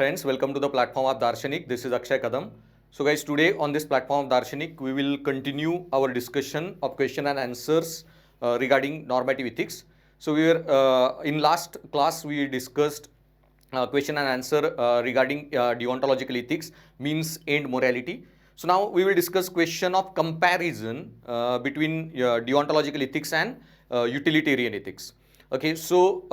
friends, welcome to the platform of Darshanik. This is Akshay Kadam. So guys, today on this platform of Darshanik, we will continue our discussion of question and answers regarding normative ethics. So we were in last class we discussed question and answer regarding deontological ethics, means end morality. So now we will discuss question of comparison between deontological ethics and utilitarian ethics. Okay, so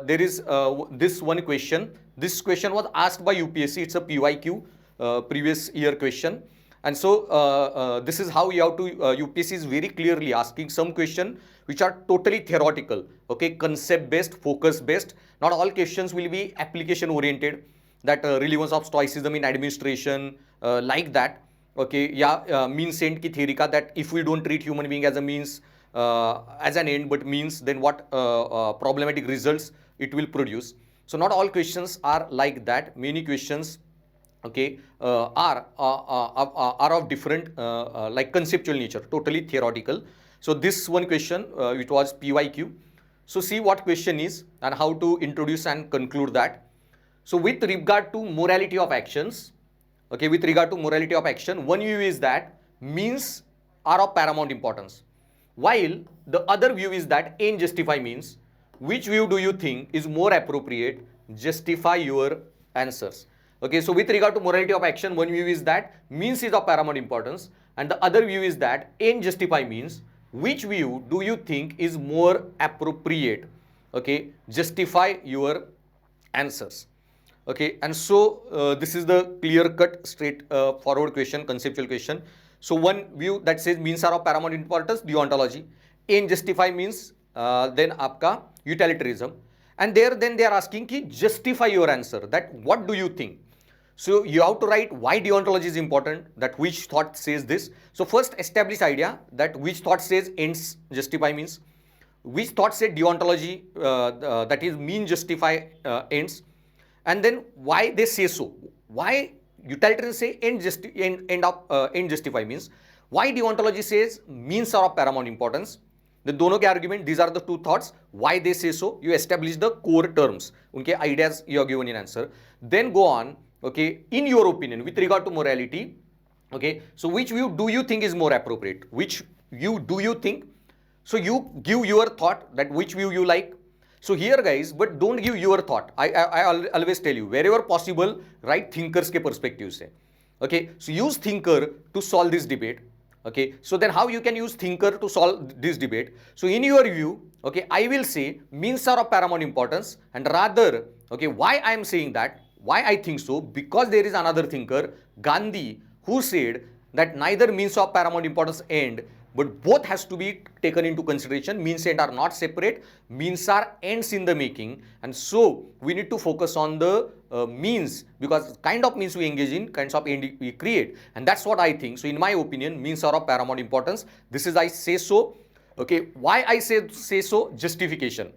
there is this one question. This question was asked by UPSC. It's a PYQ, previous year question. And so this is how you have to, UPSC is very clearly asking some question which are totally theoretical, okay, concept based, focus based. Not all questions will be application oriented, that relevance of stoicism in administration, like that. Okay, yeah, means end ki theory ka, that if we don't treat human being as a means, as an end, but means, then what problematic results it will produce. So not all questions are like that. Many questions, okay, are of different like conceptual nature, totally theoretical. So this one question, it was PYQ. So see what question is and how to introduce and conclude that. So with regard to morality of actions, okay, with regard to morality of action, one view is that means are of paramount importance, while the other view is that end justify means. Which view do you think is more appropriate? Justify your answers. Okay, so with regard to morality of action, one view is that means is of paramount importance, and the other view is that end justify means. Which view do you think is more appropriate? Okay, justify your answers. Okay, and so this is the clear-cut, straight forward question, conceptual question. So one view that says means are of paramount importance, deontology. End justify means, then आपका utilitarianism. And there then they are asking ki justify your answer, that what do you think? So you have to write why deontology is important, that which thought says this. So first establish idea that which thought says ends justify means, which thought says deontology, that is mean justify ends, and then why they say so. Why utilitarian say end justify means, why deontology says means are of paramount importance. The दोनों के argument, these are the two thoughts, why they say so. You establish the core terms, उनके ideas you are given in answer. Then go on, okay, in your opinion with regard to morality, okay, so which view do you think is more appropriate? Which view do you think? So you give your thought that which view you like. So here guys, but don't give your thought. I always tell you, wherever possible, write thinkers के perspective से. Okay, so use thinker to solve this debate. Okay, so then how you can use thinker to solve this debate? So in your view, okay, I will say means are of paramount importance, and rather, okay, why I am saying that, why I think so, because there is another thinker, Gandhi, who said that neither means of paramount importance end, but both has to be taken into consideration. Means and are not separate, means are ends in the making, and so we need to focus on the means, because kind of means we engage in, kinds of end we create, and that's what I think. So in my opinion, means are of paramount importance. This is I say so. Okay, why I say so? Justification.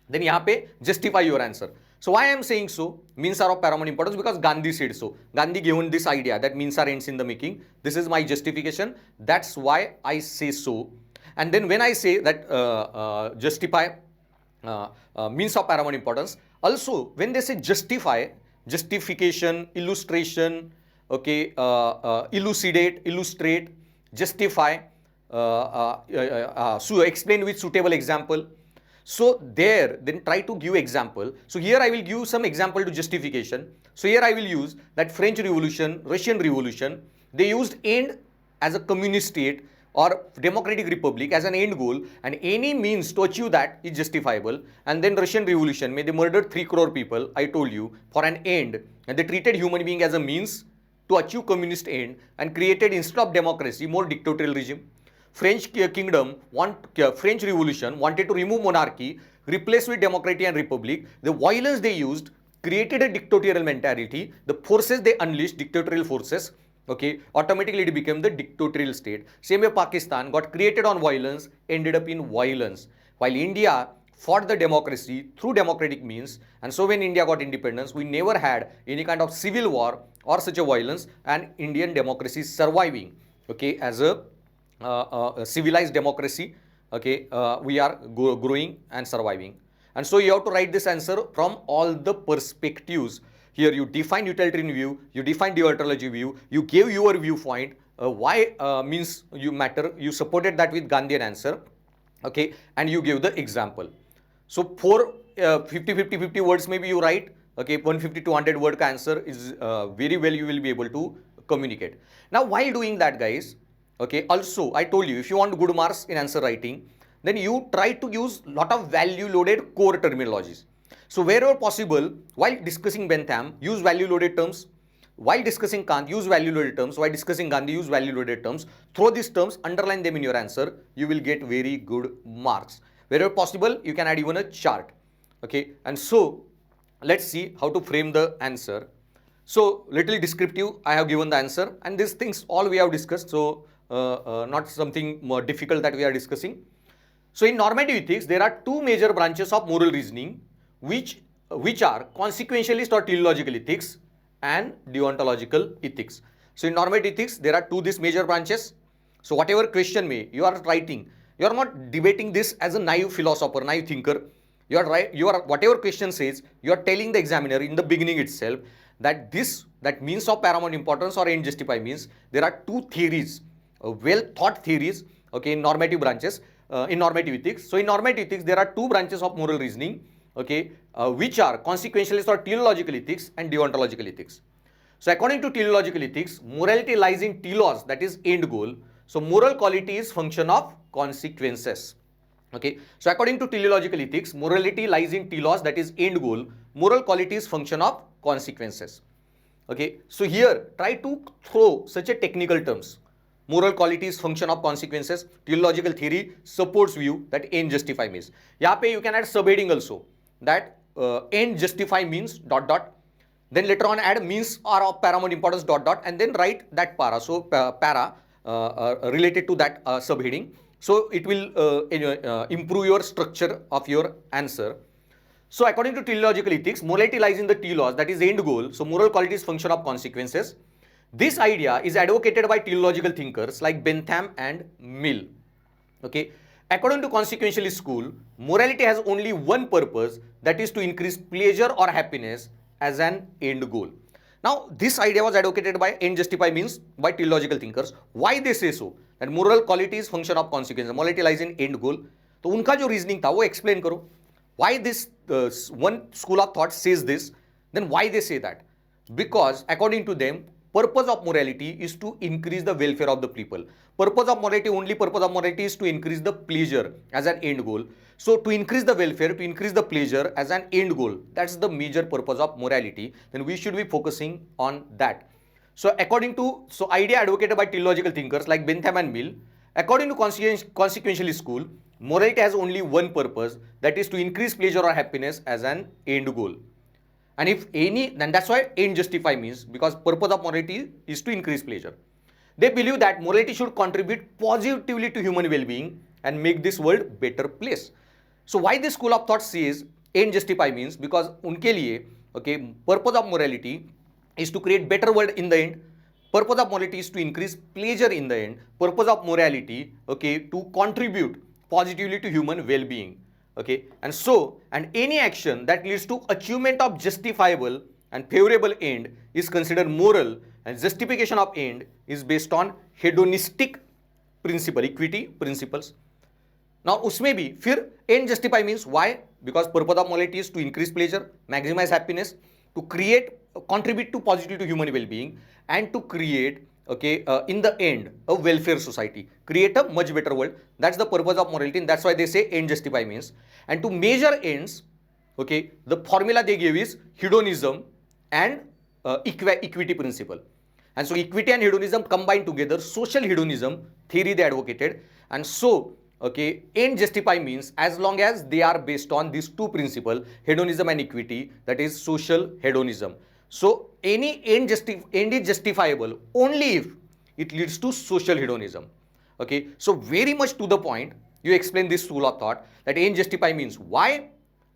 Then यहाँ पे justify your answer. So why I am saying so? Means are of paramount importance because Gandhi said so. Gandhi given this idea that means are ends in the making. This is my justification. That's why I say so. And then when I say that justify means of paramount importance, also when they say justify, justification, illustration, okay, elucidate, illustrate, justify, so explain with suitable example. So there, then try to give example. So here I will give some example to justification. So here I will use that French Revolution, Russian Revolution, they used end as a communist state or democratic republic as an end goal, and any means to achieve that is justifiable. And then Russian Revolution, they murdered 3 crore people, I told you, for an end, and they treated human being as a means to achieve communist end and created, instead of democracy, more dictatorial regime. French Kingdom, French Revolution wanted to remove monarchy, replace with democracy and republic. The violence they used created a dictatorial mentality. The forces they unleashed, dictatorial forces, okay, automatically it became the dictatorial state. Same way Pakistan got created on violence, ended up in violence. While India fought the democracy through democratic means, and so when India got independence, we never had any kind of civil war or such a violence, and Indian democracy is surviving, okay, as a civilized democracy. Okay, we are growing and surviving. And so you have to write this answer from all the perspectives. Here you define utilitarian view, you define deontology view, you gave your viewpoint, why means you matter, you supported that with Gandhian answer, okay, and you give the example. So for 50 words maybe you write, okay, 150 to 100 word answer is very well you will be able to communicate. Now while doing that, guys, okay, also I told you, if you want good marks in answer writing, then you try to use lot of value loaded core terminologies. So wherever possible, while discussing Bentham, use value loaded terms. While discussing Kant, use value loaded terms. While discussing Gandhi, use value loaded terms. Throw these terms, underline them in your answer. You will get very good marks. Wherever possible, you can add even a chart. Okay, and so let's see how to frame the answer. So little descriptive, I have given the answer, and these things all we have discussed. So not something more difficult that we are discussing. So in normative ethics, there are two major branches of moral reasoning, which are consequentialist or teleological ethics and deontological ethics. So in normative ethics, there are these major branches. So whatever question you are writing, you are not debating this as a naive philosopher, naive thinker. You are whatever question says, you are telling the examiner in the beginning itself that that means of paramount importance or end justify means. There are two theories, well thought theories, okay, in normative branches, in normative ethics. So in normative ethics, there are two branches of moral reasoning, okay, which are consequentialist or teleological ethics and deontological ethics. So according to teleological ethics, morality lies in telos, that is end goal. So moral quality is function of consequences. Okay, so according to teleological ethics, morality lies in telos, that is end goal. Moral quality is function of consequences. Okay, so here try to throw such a technical terms. Moral quality is function of consequences. Teleological theory supports view that end justify means. यहाँ पे you can add subheading also, that end justify means ... Then later on add means or of paramount importance ... and then write that para. So para related to that subheading. So it will improve your structure of your answer. So according to teleological ethics, morality lies in the telos, that is end goal. So moral quality is function of consequences. This idea is advocated by teleological thinkers like Bentham and Mill. Okay. According to consequentialist school, morality has only one purpose, that is to increase pleasure or happiness as an end goal. Now, this idea was advocated by end justify means by teleological thinkers. Why they say so? That moral quality is function of consequences. Morality lies in end goal. तो उनका जो reasoning था वो explain करो. Why this one school of thought says this? Then why they say that? Because according to them, purpose of morality is to increase the welfare of the people. Only purpose of morality is to increase the pleasure as an end goal. So to increase the welfare, to increase the pleasure as an end goal, that's the major purpose of morality. Then we should be focusing on that. So idea advocated by teleological thinkers like Bentham and Mill, according to consequentialist school, morality has only one purpose, that is to increase pleasure or happiness as an end goal. And if any, then that's why end justify means, because purpose of morality is to increase pleasure. They believe that morality should contribute positively to human well-being and make this world better place. So why this school of thought says end justify means? Because unke liye, okay, purpose of morality is to create better world in the end. Purpose of morality is to increase pleasure in the end. Purpose of morality, okay, to contribute positively to human well-being. Okay, and any action that leads to achievement of justifiable and favorable end is considered moral, and justification of end is based on hedonistic principle, equity principles. Now उसमें भी फिर end justify means why? Because purpose of morality is to increase pleasure, maximize happiness, to contribute to positively to human well-being, and to create, okay, in the end, a welfare society, create a much better world. That's the purpose of morality, and that's why they say end justify means. And to measure ends, okay, the formula they give is hedonism and equity principle. And so equity and hedonism combined together, social hedonism theory they advocated. And so, okay, end justify means as long as they are based on these two principles, hedonism and equity, that is social hedonism. So any end is justifiable only if it leads to social hedonism. Okay, so very much to the point, you explain this school of thought that end justify means why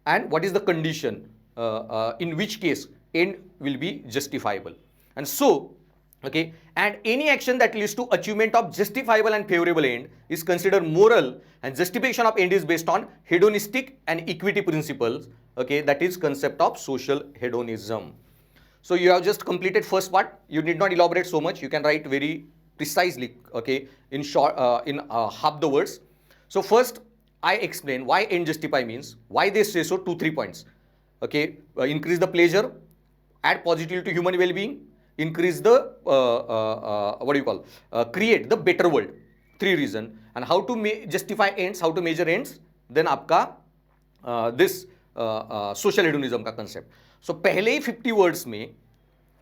and what is the condition in which case end will be justifiable. And so, okay, and any action that leads to achievement of justifiable and favorable end is considered moral, and justification of end is based on hedonistic and equity principles. Okay, that is concept of social hedonism. So you have just completed first part. You need not elaborate so much. You can write very precisely, okay, in short, half the words. So first, I explain why end justify means, why they say so, 2-3 points. Okay, increase the pleasure, add positivity to human well-being, increase the create the better world. 3 reason. And how to justify ends, how to measure ends. Then आपका this social hedonism का concept. So पहले ही 50 words में,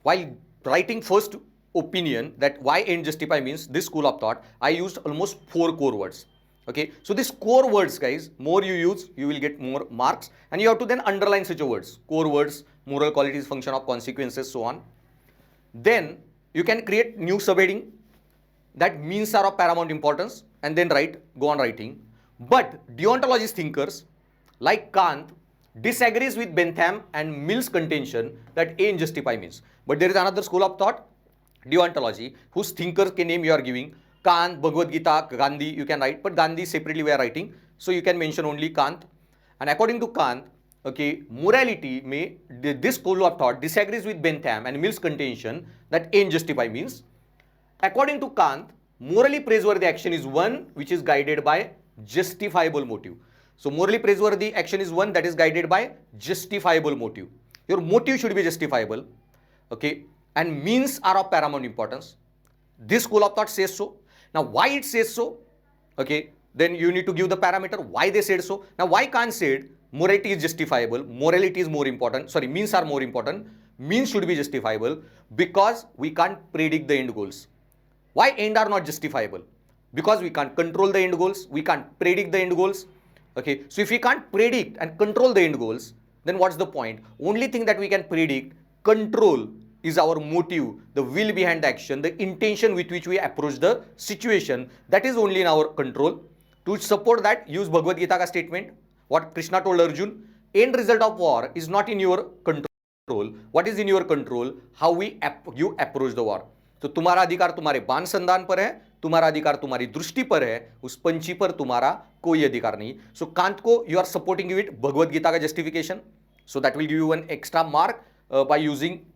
while writing first opinion that why end justify means, this school of thought, I used almost 4 core words. Okay, so these core words, guys, more you use, you will get more marks, and you have to then underline such a words, core words, moral qualities, function of consequences, so on. Then you can create new subheading that means are of paramount importance, and then go on writing. But deontologist thinkers like Kant disagrees with Bentham and Mill's contention that end justify means. But there is another school of thought, deontology, whose thinkers ke name you are giving. Kant, Bhagavad Gita, Gandhi, you can write, but Gandhi separately we are writing, so you can mention only Kant. And according to Kant, okay, morality this school of thought disagrees with Bentham and Mill's contention that end justify means. According to Kant, morally praiseworthy action is one which is guided by justifiable motive. So morally praiseworthy action is one that is guided by justifiable motive. Your motive should be justifiable, okay, and means are of paramount importance. This school of thought says so. Now, why it says so? Okay, then you need to give the parameter why they said so. Now, why Kant said morality is justifiable, morality is more important, sorry, means are more important, means should be justifiable, because we can't predict the end goals. Why end are not justifiable? Because we can't control the end goals, we can't predict the end goals. Okay, so if we can't predict and control the end goals, then what's the point? Only thing that we can predict, control, is our motive, the will behind the action, the intention with which we approach the situation. That is only in our control. To support that, use Bhagavad Gita ka statement, what Krishna told Arjun, end result of war is not in your control. What is in your control? How you approach the war. तो तुम्हारा अधिकार तुम्हारे बाण संधान पर है, तुम्हारा अधिकार तुम्हारी दृष्टि पर है, उस पंछी पर तुम्हारा कोई अधिकार नहीं. So Kant को you are supporting with Bhagavad Gita का justification. So that will give you one extra mark by using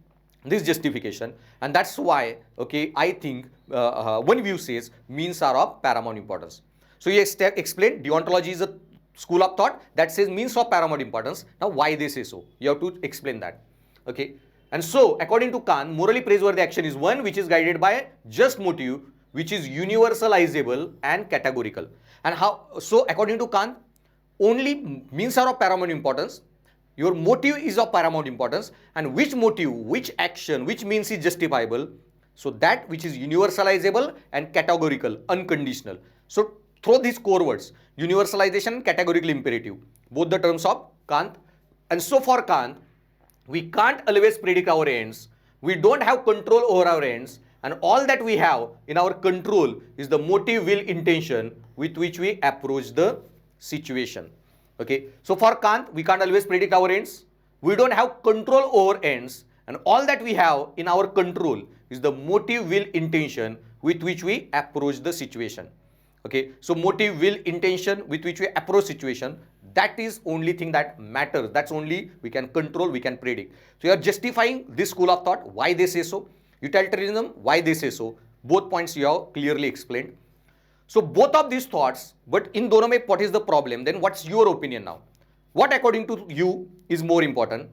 this justification, and that's why, okay, I think one view says means are of paramount importance. So you explain deontology is a school of thought that says means of paramount importance. Now why they say so? You have to explain that. Okay, and so according to Kant, morally praiseworthy action is one which is guided by just motive, which is universalizable and categorical. And how? So according to Kant, only means are of paramount importance. Your motive is of paramount importance, and which motive, which action, which means is justifiable. So that which is universalizable and categorical, unconditional. So through these core words, universalization and categorical imperative, both the terms of Kant. And so for Kant, we can't always predict our ends. We don't have control over our ends, and all that we have in our control is the motive, will, intention with which we approach the situation. Okay, so for Kant, we can't always predict our ends. We don't have control over ends, and all that we have in our control is the motive, will, intention with which we approach the situation. Okay, so motive, will, intention with which we approach situation, that is only thing that matters. That's only we can control, we can predict. So you are justifying this school of thought, why they say so. Utilitarianism, why they say so. Both points you have clearly explained. So both of these thoughts, but in dono mein what is the problem? Then what's your opinion now? What according to you is more important?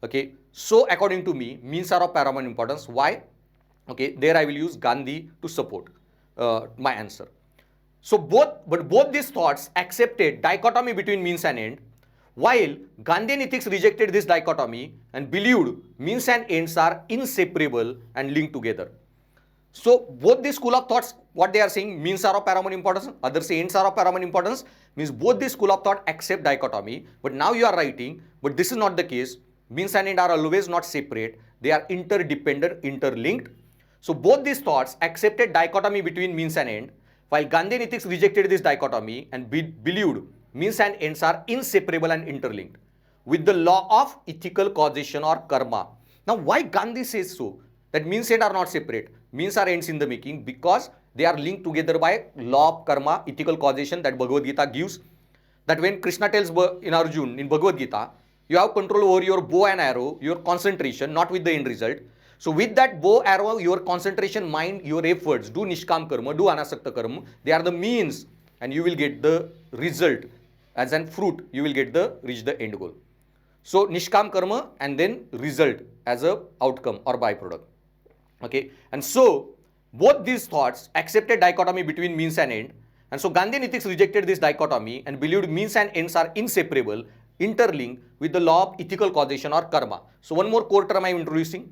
Okay, so according to me, means are of paramount importance. Why? Okay, there I will use Gandhi to support my answer. So both these thoughts accepted dichotomy between means and end, while Gandhian ethics rejected this dichotomy and believed means and ends are inseparable and linked together. So both these school of thoughts, what they are saying, means are of paramount importance, others say ends are of paramount importance, means both these school of thought accept dichotomy. But now you are writing, but this is not the case. Means and end are always not separate. They are interdependent, interlinked. So both these thoughts accepted dichotomy between means and end, while Gandhian ethics rejected this dichotomy and believed means and ends are inseparable and interlinked with the law of ethical causation or karma. Now why Gandhi says so? That means and are not separate. Means are ends in the making, because they are linked together by law of karma, ethical causation that Bhagavad Gita gives. That when Krishna tells in Arjun in Bhagavad Gita, You have control over your bow and arrow, your concentration, not with the end result. So with that bow, arrow, your concentration, mind, your efforts, do nishkam karma, do anasakta karma, they are the means, and you will get the result as an fruit, you will get the reach the end goal. So nishkam karma and then result as a outcome or byproduct. Okay, and so both these thoughts accepted dichotomy between means and end, and so Gandhian ethics rejected this dichotomy and believed means and ends are inseparable, interlinked with the law of ethical causation or karma. So one more core term I am introducing.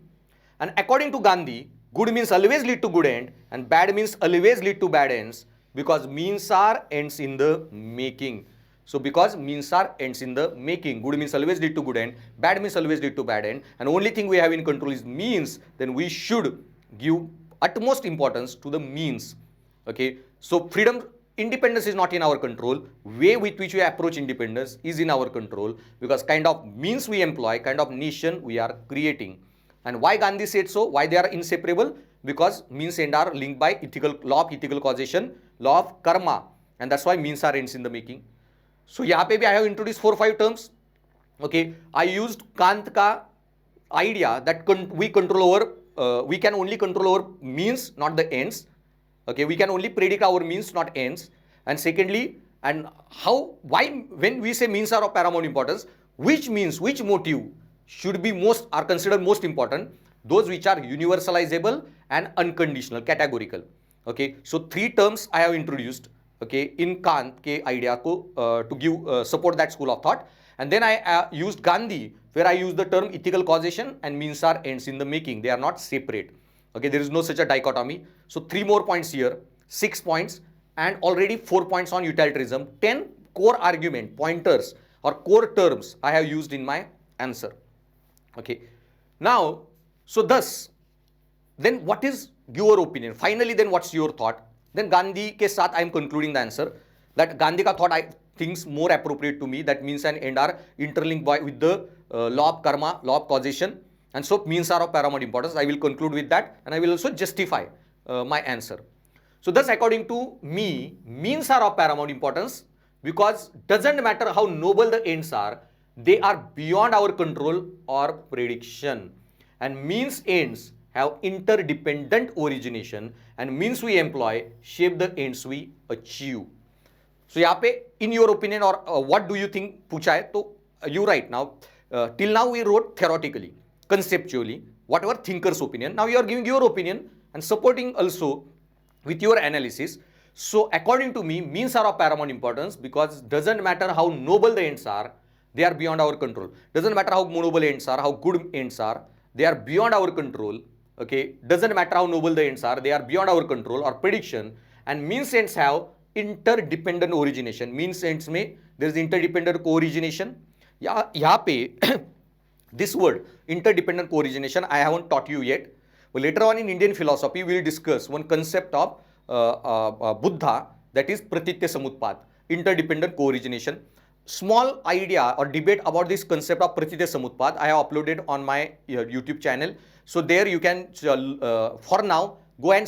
And according to Gandhi, good means always lead to good end and bad means always lead to bad ends, because means are ends in the making. So because means are ends in the making, good means always lead to good end, bad means always lead to bad end, and only thing we have in control is means, then we should give utmost importance to the means. Okay, so freedom, independence is not in our control. Way with which we approach independence is in our control, because kind of means we employ, kind of nation we are creating. And why Gandhi said so? Why they are inseparable? Because means and are linked by ethical law of ethical causation, law of karma, and that's why means are ends in the making. So यहाँ पे भी I have introduced 4-5 terms. Okay, I used Kant का idea that we control over, we can only control our means, not the ends. Okay, we can only predict our means, not ends. And secondly, and how, why, when we say means are of paramount importance, which means, which motive should be most, are considered most important? Those which are universalizable and unconditional, categorical. Okay, so 3 terms I have introduced. Okay, in Kant के idea को to give support that school of thought, and then I used Gandhi, where I used the term ethical causation and means are ends in the making. They are not separate. Okay, there is no such a dichotomy. So 3 more points here, 6 points, and already 4 points on utilitarianism. 10 core argument pointers or core terms I have used in my answer. Okay, now so thus, then what is your opinion? Finally, then what's your thought? Then Gandhi के साथ I am concluding the answer that Gandhi का thought I think more appropriate to me, that means and end are interlinked with the law of karma, law of causation, and so means are of paramount importance. I will conclude with that, and I will also justify my answer. So thus, according to me, means are of paramount importance because doesn't matter how noble the ends are, they are beyond our control or prediction, and means ends have interdependent origination, and means we employ shape the ends we achieve. So यहाँ पे in your opinion or what do you think पूछा है, तो you write now. Till now we wrote theoretically, conceptually, whatever thinker's opinion. Now you are giving your opinion and supporting also with your analysis. So according to me, means are of paramount importance because doesn't matter how noble the ends are, they are beyond our control. Doesn't matter how noble ends are, how good ends are, they are beyond our control. Okay, doesn't matter how noble the ends are, they are beyond our control or prediction, and means ends have interdependent origination. Means ends में there is interdependent co-origination. यहाँ पे this word interdependent co-origination I haven't taught you yet, but later on in Indian philosophy we will discuss one concept of Buddha, that is pratitya samutpad, interdependent co-origination. Small idea or debate about this concept of pratitya samutpad I have uploaded on my YouTube channel. So there you can for now go and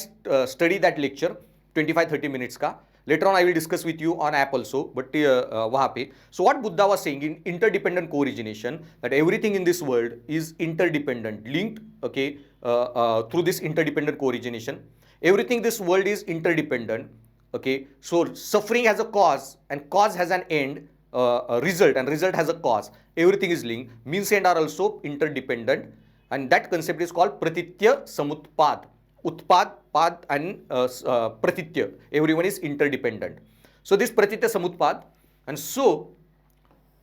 study that lecture 25-30 minutes का. Later on I will discuss with you on app also, but वहाँ पे. So what Buddha was saying in interdependent co-origination, that everything in this world is interdependent, linked, okay, through this interdependent co-origination. Everything in this world is interdependent, okay. So suffering has a cause and cause has an end, result, and result has a cause. Everything is linked. Means and are also interdependent, and that concept is called pratitya samutpad. Utpad, pad, and pratitya. Everyone is interdependent. So this pratitya samutpad, and so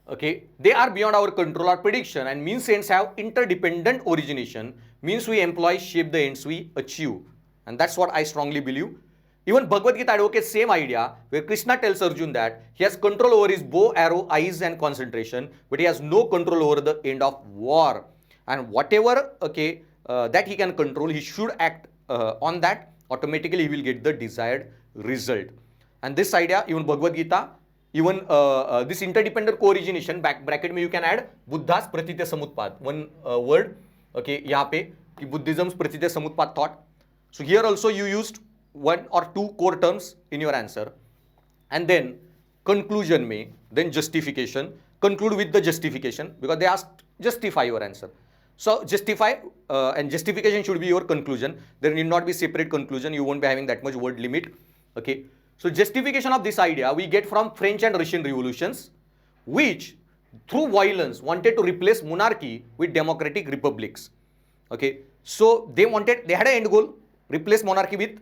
okay, they are beyond our control or prediction, and means ends have interdependent origination. Means we employ shape the ends we achieve, and that's what I strongly believe. Even Bhagavad Gita advocates same idea, where Krishna tells Arjun that he has control over his bow, arrow, eyes, and concentration, but he has no control over the end of war. And whatever okay that he can control, he should act on that. Automatically he will get the desired result. And this idea, even Bhagavad Gita, even this interdependent co-origination, bracket में you can add Buddha's pratitya samutpad, one word, okay, यहाँ पे Buddhism's pratitya samutpad thought. So here also you used 1 or 2 core terms in your answer, and then conclusion में, then justification, conclude with the justification, because they asked justify your answer. So justify and justification should be your conclusion. There need not be separate conclusion. You won't be having that much word limit. Okay. So justification of this idea we get from French and Russian revolutions, which through violence wanted to replace monarchy with democratic republics. Okay. So they had an end goal, replace monarchy with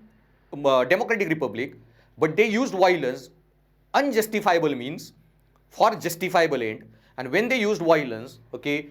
democratic republic, but they used violence, unjustifiable means, for justifiable end. And when they used violence, okay,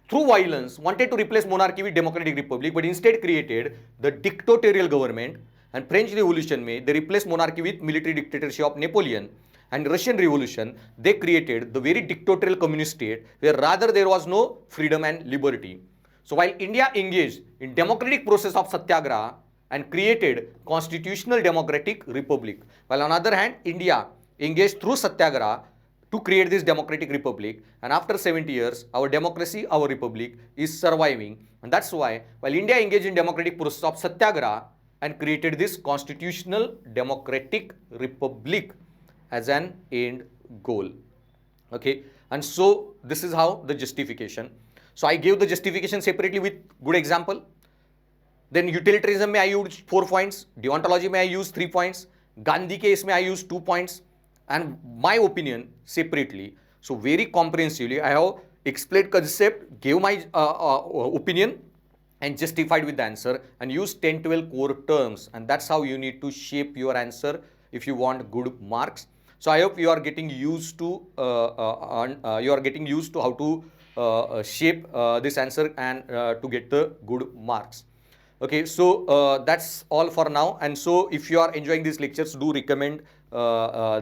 through violence wanted to replace monarchy with democratic republic, but instead created the dictatorial government. And French Revolution they replaced monarchy with military dictatorship of Napoleon. And Russian Revolution, they created the very dictatorial communist state where rather there was no freedom and liberty. So while India engaged in democratic process of satyagraha and created constitutional democratic republic, while on the other hand India engaged through satyagraha to create this democratic republic, and after 70 years our democracy, our republic is surviving. And that's why while India engaged in democratic process of satyagraha and created this constitutional democratic republic as an end goal. Okay, and so this is how the justification. So I gave the justification separately with good example. Then utilitarianism I used 4 points, deontology I used 3 points, Gandhi case I used 2 points, and my opinion separately. So very comprehensively I have explained concept, gave my opinion and justified with the answer, and used 10-12 core terms, and that's how you need to shape your answer if you want good marks. So I hope you are getting used to how to shape this answer and to get the good marks. Okay, so that's all for now. And so if you are enjoying these lectures, do recommend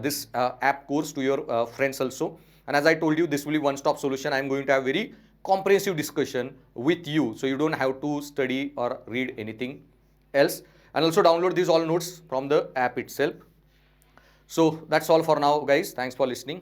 this app course to your friends also. And as I told you, this will be one-stop solution. I am going to have very comprehensive discussion with you, so you don't have to study or read anything else. And also download these all notes from the app itself. So that's all for now, guys. Thanks for listening.